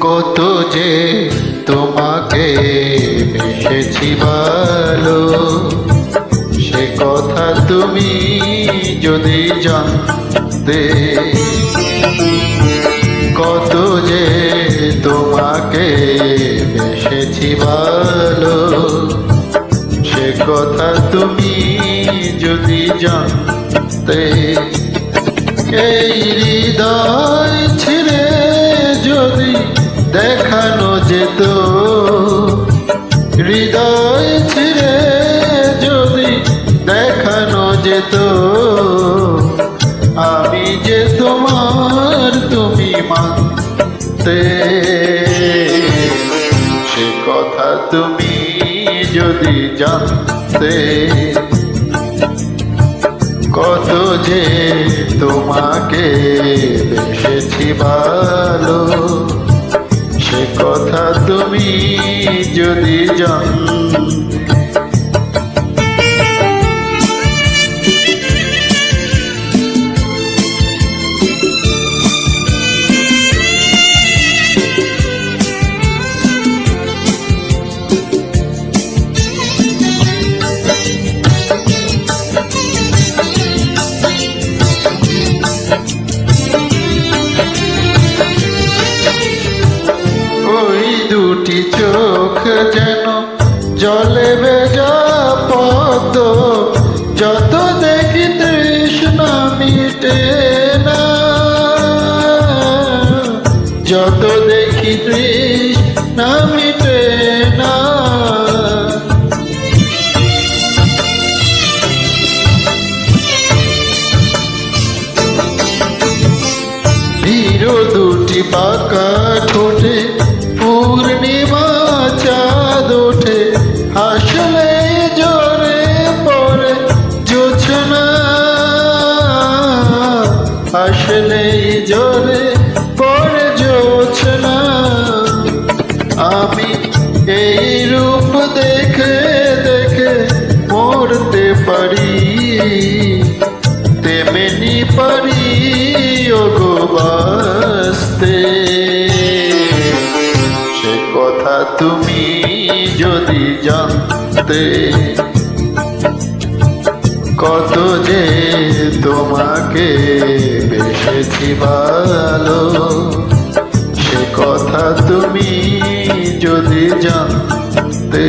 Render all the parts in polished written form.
কত যে তোমাকে বেসেছি ভালো, সে কথা তুমি যদি জানতে। কত যে তোমাকে বেসেছি ভালো, সে কথা তুমি যদি জানতে। এই হৃদয় ছিঁড়ে যদি দেখানো যেত, হৃদয় ছিঁড়ে যদি দেখানো যেত, আমি যে তোমার তুমি মানতে। সে কথা তুমি যদি জানতে। কত যে তোমাকে বেসেছি ভালো, সে কথা তুমি যদি জানতে। দুটি চোখ যেন জলে ভেজা পদ্ম, যত দেখি তৃষ্ণা মিটে না, যত দেখি তৃষ্ণা মিটে না। ভীরু দুটি বাঁকা ঠোঁটে পূর্ণিমা চাঁদ ওঠে, হাসলে জোরে পড়ে জোছনা, হাসলে জোরে পড়ে জোছনা। আমি এই রূপ দেখে দেখে মরতে পারি, তেমনি পারি ওগো বাঁচতে। কথা তুমি যদি জানতে। কত যে তোমাকে বেসেছি ভালো, সে কথা তুমি যদি জানতে।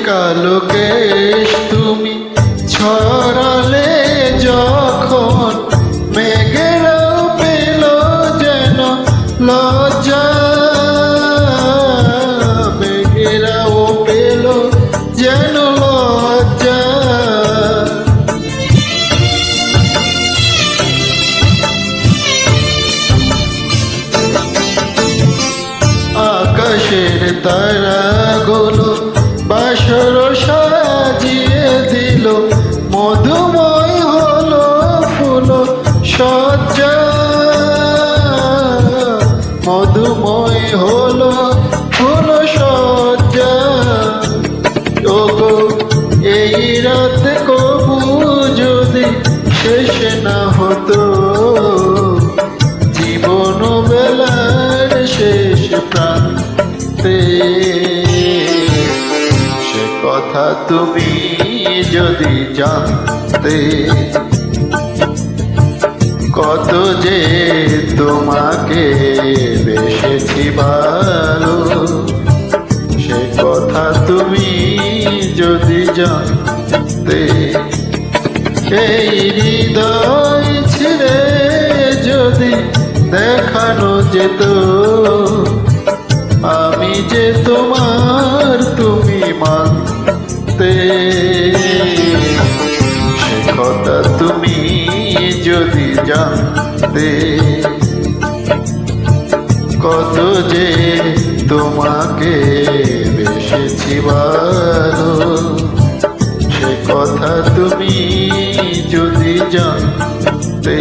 কালো কেশ তুমি ছড়ালে যখন, মেঘেরাও পেল যেন লজ্জা, মেঘেরাও পেল যেন লজ্জা। আকাশের তারাগুলো বাসর সাজিয়ে দিল, মধুময় হলো ফুল সজ্জা, মধুময় হলো ফুল সজ্জা। ওগো এই রাত কবু যদি শেষ না হতো, জীবন বেলার শেষ প্রান্তে। কথা তুমি যদি জানতে। কত যে তোমাকে বেসেছি ভালো, সে কথা তুমি যদি জানতে। এই হৃদয় ছিঁড়ে যদি দেখানো যেত, আমি যে তোমার তুমি মানতে। সে কথা তুমি যদি জানতে। কত যে তোমাকে বেসেছি ভালো, সে কথা তুমি যদি জানতে